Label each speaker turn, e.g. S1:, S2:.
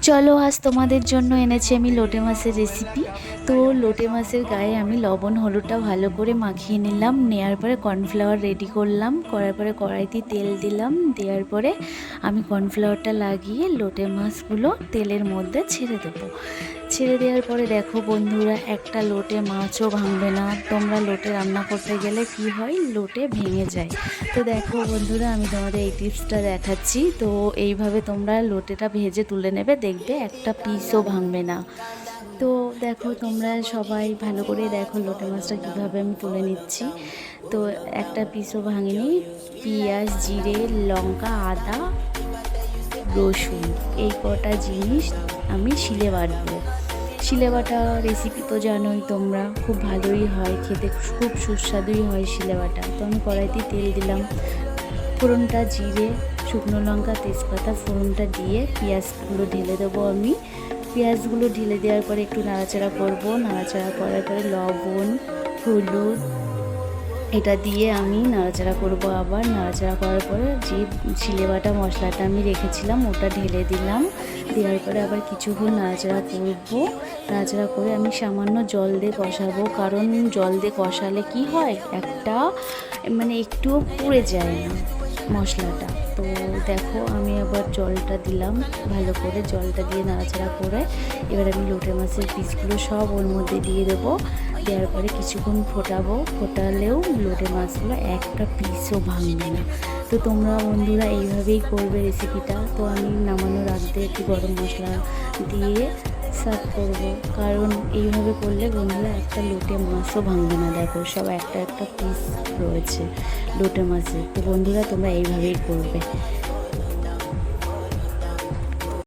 S1: চলো আজ তোমাদের জন্য এনেছি আমি লোটে মাছের রেসিপি। তো লোটে মাছের গায়ে আমি লবণ হলুদটা ভালো করে মাখিয়ে নিলাম, নেওয়ার পরে কর্নফ্লাওয়ার রেডি করলাম, করার পরে কড়াইতে তেল দিলাম, দেওয়ার পরে আমি কর্নফ্লাওয়ারটা লাগিয়ে লোটে মাছগুলো তেলের মধ্যে ছেড়ে দেবো। ছেড়ে দেওয়ার পরে দেখো বন্ধুরা, একটা লোটে মাছও ভাঙবে না। তোমরা লোটে রান্না করতে গেলে কি হয়, লোটে ভেঙে যায়। তো দেখো বন্ধুরা, আমি তোমাদের এই টিপসটা দেখাচ্ছি। তো এইভাবে তোমরা লোটেটা ভেজে তুলে নেবে, দেখবে একটা পিসও ভাঙবে না। তো দেখো তোমরা সবাই ভালো করে দেখো লোটে মাছটা কীভাবে আমি তুলে নিচ্ছি। তো একটা পিসও ভাঙেনি। পেঁয়াজ, জিরে, লঙ্কা, আদা, রসুন, এই কটা জিনিস আমি শিলে বাটবো। শিলে বাটা রেসিপি তো জানোই তোমরা, খুব ভালোই হয় খেতে, খুব সুস্বাদুই হয় শিলে বাটা। তো আমি কড়াইতে তেল দিলাম, ফোড়নটা জিরে, শুকনো লঙ্কা, তেজপাতা ফোড়নটা দিয়ে পেঁয়াজগুলো ঢেলে দেবো আমি। পেঁয়াজগুলো ঢেলে দেওয়ার পরে একটু নাড়াচাড়া করব, নাড়াচাড়া করার পরে লবণ, হলুদ এটা দিয়ে আমি নাড়াচাড়া করব। আবার নাড়াচাড়া করার পরে যে শিলে বাটা মশলাটা আমি রেখেছিলাম ওটা ঢেলে দিলাম। দেওয়ার পরে আবার কিছুক্ষণ নাড়াচাড়া করব। নাড়াচাড়া করে আমি সামান্য জল দিয়ে কষাবো, কারণ জল দিয়ে কষালে কি হয়, একটা মানে একটুও পুড়ে যায় না মশলাটা। তো দেখো আমি আবার জলটা দিলাম, ভালো করে জলটা দিয়ে নাড়াচাড়া করে এবার আমি লোটে মাছের পিসগুলো সব ওর মধ্যে দিয়ে দেবো। দেওয়ার পরে কিছুক্ষণ ফোটাবো, ফোটালেও লোটে মাছগুলো একটা পিসও ভাঙবে না। তো তোমরা বন্ধুরা এইভাবেই করবে রেসিপিটা। তো আমি নামানোর আগে একটু গরম মশলা দিয়ে সার্ভ করবো, কারণ এইভাবে করলে বন্ধুরা একটা লোটে মাছও ভাঙবে না। দেখো সব একটা একটা পিস রয়েছে লোটে মাছের। তো বন্ধুরা তোমরা এইভাবেই করবে।